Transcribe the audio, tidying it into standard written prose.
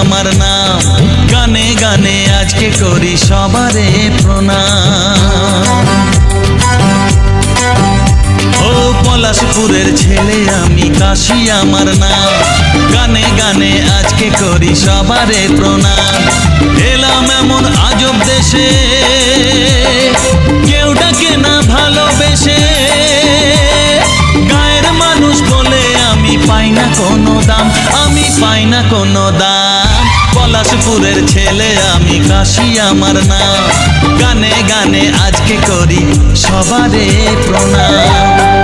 আমার নাম, গানে গানে আজকে করি সবারে প্রণাম। ও পলাশপুরের ছেলে আমি, কাশি আমার নাম, গানে গানে আজকে করি সবারে প্রণাম। এলাম এমন আজব দেশে, কেউ ডাকে না ভালোবেসে, গায়ের মানুষ বলে আমি পাই না কোনো দাম, আমি পাই না কোনো দাম। পলাশপুরের ছেলে আমি, কাশি আমার নাম, গানে গানে আজকে করি সবারে প্রণাম।